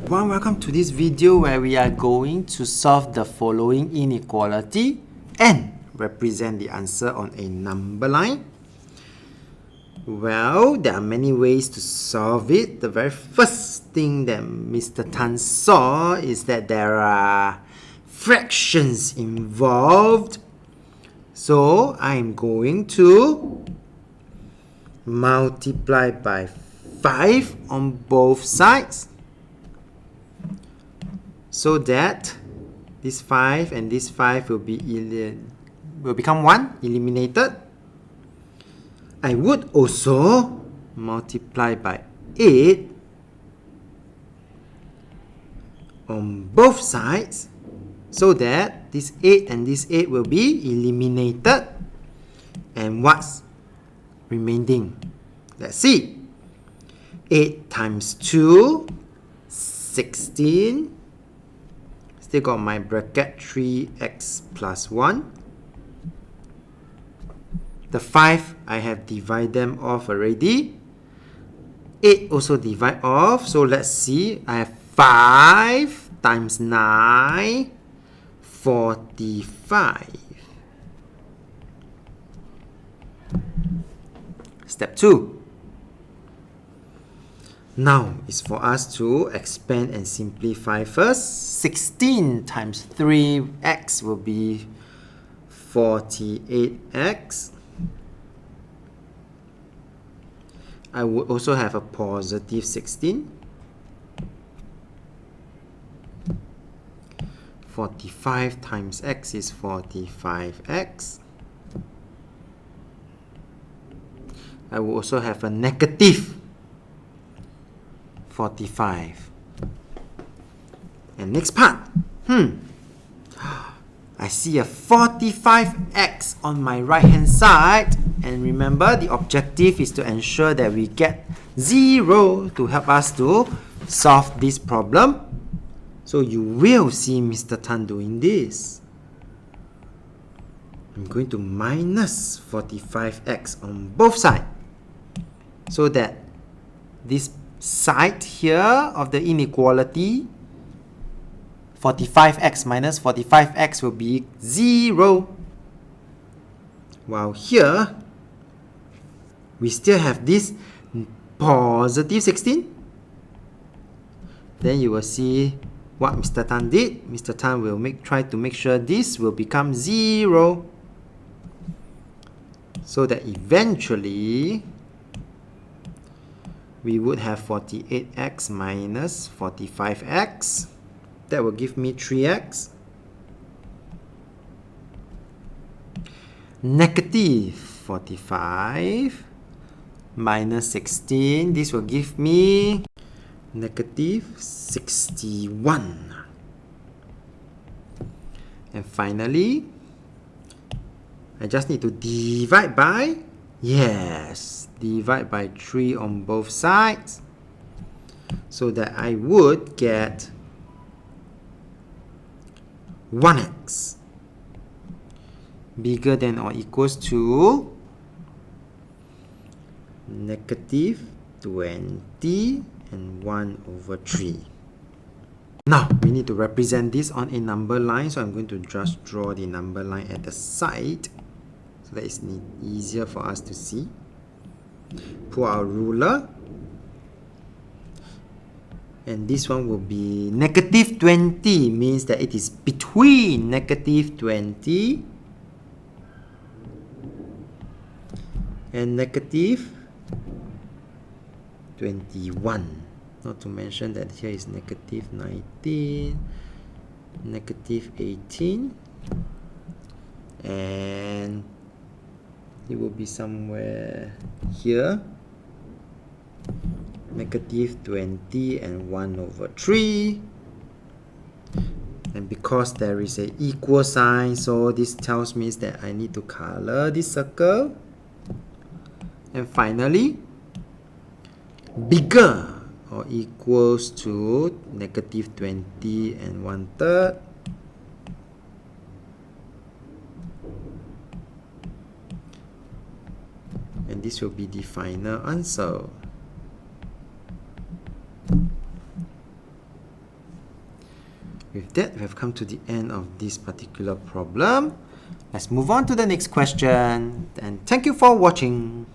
everyone, welcome to this video where we are going to solve the following inequality and represent the answer on a number line. Well, there are many ways to solve it. The very first thing that Mr. Tan saw is that there are fractions involved. So I'm going to multiply by 5 on both sides, so that this 5 and this 5 will become 1, eliminated. I would also multiply by 8 on both sides, so that this 8 and this 8 will be eliminated. And what's remaining? Let's see. 8 times 2, 16. Still got my bracket 3x plus 1. The 5, I have divided them off already. 8 also divide off. So let's see. I have 5 times 9, 45. Step 2. Now is for us to expand and simplify first. 16 times 3x will be 48x. I would also have a positive 16. 45 times x is 45x. I will also have a negative 45. And next part. I see a 45x on my right hand side. And remember, the objective is to ensure that we get 0 to help us to solve this problem. So you will see Mr. Tan doing this. I'm going to minus 45x on both sides, so that this side here of the inequality, 45x minus 45x will be 0. While here, we still have this positive 16. Then you will see what Mr. Tan did. Mr. Tan will try to make sure this will become 0, so that eventually we would have 48x minus 45x. That will give me 3x. Negative 45 minus 16. This will give me negative 61. And finally, I just need to divide by, divide by 3 on both sides, so that I would get 1x bigger than or equals to negative 20 and 1 over 3. Now, we need to represent this on a number line, so I'm going to just draw the number line at the side, so that it's easier for us to see. Pull our ruler. And this one will be negative 20, means that it is between negative 20 and negative 21. Not to mention that here is negative 19, negative 18, and it will be somewhere here, negative 20 and 1 over 3. And because there is an equal sign, so this tells me that I need to color this circle. And finally, bigger or equals to negative 20 and 1/3. And this will be the final answer. With that, we have come to the end of this particular problem. Let's move on to the next question. And thank you for watching.